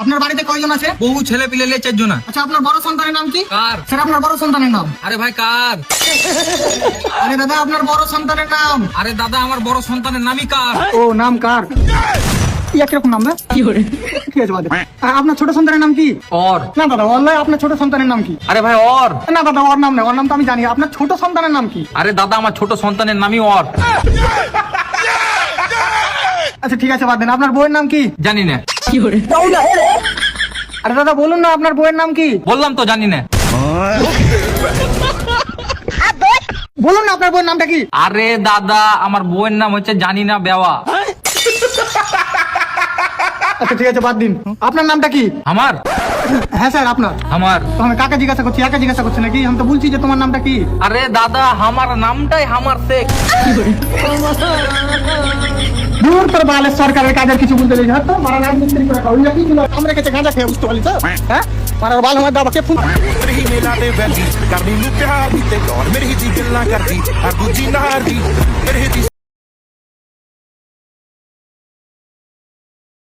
আপনার বাড়িতে কয়জন আছে? বহু ছেলে পিলে 4 জন। আচ্ছা, আপনার বড় সন্তানের নাম কি? কার? স্যার, আপনার বড় সন্তানের নাম? আরে ভাই কার? আরে দাদা, আপনার বড় সন্তানের নাম? আরে দাদা আমার বড় সন্তানের নামই কার? ও, নাম কার? কিরকম নাম না? ঠিক আছে, বাদ দে। আপনার ছোট সন্তানের নাম কি? অর। না দাদা, অনলাইন আপনার ছোট সন্তানের নাম কি? আরে ভাই অর। না দাদা, ওর নাম না, ওর নাম তো আমি জানি। আপনার ছোট সন্তানের নাম কি? আরে দাদা আমার ছোট সন্তানের নামই অর। আচ্ছা ঠিক আছে, বাদ দেন। আপনার বউয়ের নাম কি? জানি না। আরে দাদা বলুন না, আপনার বউয়ের নাম কি? বললাম তো জানি না। বলুন না, আপনার বউয়ের নামটা কি? আরে দাদা আমার বউয়ের নাম হচ্ছে জানি না বেওয়া। আচ্ছা ঠিক আছে, বাদ দিন। আপনার নামটা কি? আমার? হ্যাঁ স্যার, আপনার। আমার? তো আমি কাকে জিজ্ঞাসা করছি, একা জিজ্ঞাসা করছি নাকি? আমি তো বলছি যে তোমার নামটা কি। আরে দাদা আমার নামটাই আমার শেখ। দূর তোর বালের সরকারের কাজের কিছু বলতে লেগে তো মারা নাম মিস্ত্রি করে খাওয়া কি ছিল? আমরা কাছে গাঁজা খেয়ে বুঝতে পারলি তো? হ্যাঁ, মারার বাল আমার দাবাকে ফোন। ਰਹੀ ਮੇਲਾ ਦੇ ਵੈਲੀ ਕਰਨੀ ਨੂੰ ਪਿਆਰ ਦੀ ਤੇ ਦੌੜ ਮੇਰੀ ਦੀ ਗੱਲਾਂ ਕਰਦੀ ਆ ਦੂਜੀ ਨਾਰ ਦੀ ਮੇਰੇ ਦੀ